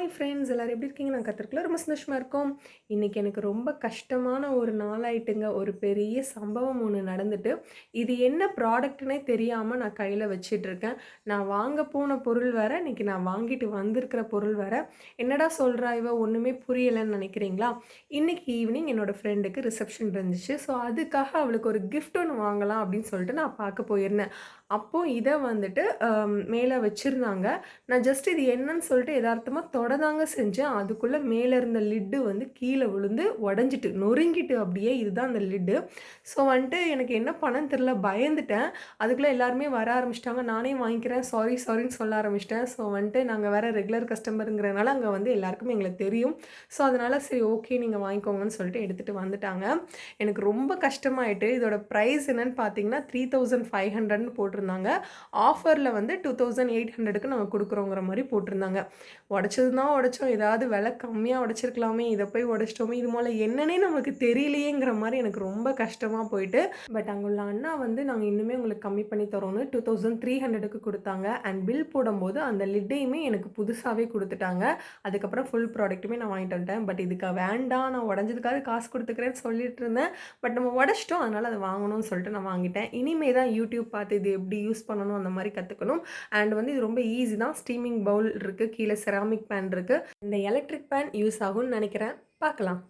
Hi friends எல்லோரும் எப்படி இருக்கீங்க? நான் கற்றுக்கலாம் ரொம்ப சந்தோஷமாக இருக்கோம். இன்றைக்கி எனக்கு ரொம்ப கஷ்டமான ஒரு நாளாயிட்டுங்க. ஒரு பெரிய சம்பவம் ஒன்று நடந்துட்டு, இது என்ன ப்ராடக்ட்னே தெரியாமல் நான் கையில் வச்சிட்ருக்கேன். நான் வாங்க போன பொருள் வேறு, இன்றைக்கி நான் வாங்கிட்டு வந்திருக்கிற பொருள் வேறு. என்னடா சொல்கிறா இவ ஒன்றுமே புரியலைன்னு நினைக்கிறீங்களா? இன்றைக்கி ஈவினிங் என்னோடய ஃப்ரெண்டுக்கு ரிசப்ஷன் இருந்துச்சு. ஸோ அதுக்காக அவளுக்கு ஒரு கிஃப்ட் ஒன்று வாங்கலாம் அப்படின்னு சொல்லிட்டு நான் பார்க்க போயிருந்தேன். அப்போது இதை வந்துட்டு மேலே வச்சுருந்தாங்க. நான் ஜஸ்ட் இது என்னன்னு சொல்லிட்டு எதார்த்தமா தொடதாங்க செஞ்சேன். அதுக்குள்ள மேல இருந்த லிட்டு வந்து கீழ விழுந்து உடைஞ்சிட்டு, நொறுங்கிட்டு அப்படியே இதுதான் அந்த லிட்டு. ஸோ வந்துட்டு எனக்கு என்ன பண்ணன்னு தெரியல. பயந்துட்டேன். அதுக்குள்ள எல்லாருமே வர ஆரம்பிச்சுட்டாங்க. நானே வாங்கிக்கிறேன். சாரி, சாரின்னு சொல்ல ஆரம்பிச்சுட்டேன். ஸோ வந்துட்டு நாங்க வேற ரெகுலர் கஸ்டமருங்கிறனால அங்க வந்து எல்லாருக்குமே எங்கள தெரியும். ஸோ அதனால சரி ஓகே நீங்க வாங்கிக்கோங்கன்னு சொல்லிட்டு எடுத்துட்டு வந்துட்டாங்க. எனக்கு ரொம்ப கஷ்டமாயிட்டு. இதோட பிரைஸ் என்னன்னு பார்த்தீங்கன்னா, 3500ன்னு போட்டிருந்தாங்க. ஆஃபர்ல வந்து 2800க்கு நாங்க குடுக்குறோங்கிற மாரி போட்டிருந்தாங்க. உடைச்சது தான் உடைச்சோம். ஏதாவது விலை கம்மியா உடைச்சிருக்கலாமே! இத போய் உடைச்சிட்டோமே! இது மொதல்ல என்னன்னே நமக்கு தெரியலையேங்கிற மாரி எனக்கு ரொம்ப கஷ்டமா போயிட்டு, பட் அங்க உள்ள அண்ணா வந்து நாங்க இன்னுமே உங்களுக்கு கம்மி பண்ணி தரோம்ன்னு 2300க்கு குடுத்தாங்க. அண்ட் பில் போடும்போது அந்த லிட்டையுமே எனக்கு புதுசாவே குடுத்துட்டாங்க. அதுக்கப்புறம் ஃபுல் ப்ராடக்ட்டுமே நான் வாங்கிட்டு வந்துட்டேன். பட் இதுக்கு வேண்டாம் நான் உடைஞ்சதுக்காக காசு குடுத்துக்கிறேன்னு சொல்லிட்டு இருந்தேன். பட் நம்ம உடைச்சிட்டோம். அதனால அத வாங்கணும்னு சொல்லிட்டு நான் வாங்கிட்டேன். இனிமே தான் YouTube பார்த்து இது எப்படி யூஸ் பண்ணணும் அந்த மாரி கத்துக்கணும். அண்ட் வந்து இது ரொம்ப ஈஸி தான். ஸ்டீமிங் பவுல் இருக்கு. கீழ செராமிக் பேன் இருக்கு. இந்த எலக்ட்ரிக் பேன் யூஸ் ஆகும்னு நெனைக்கிறேன். பார்க்கலாம்.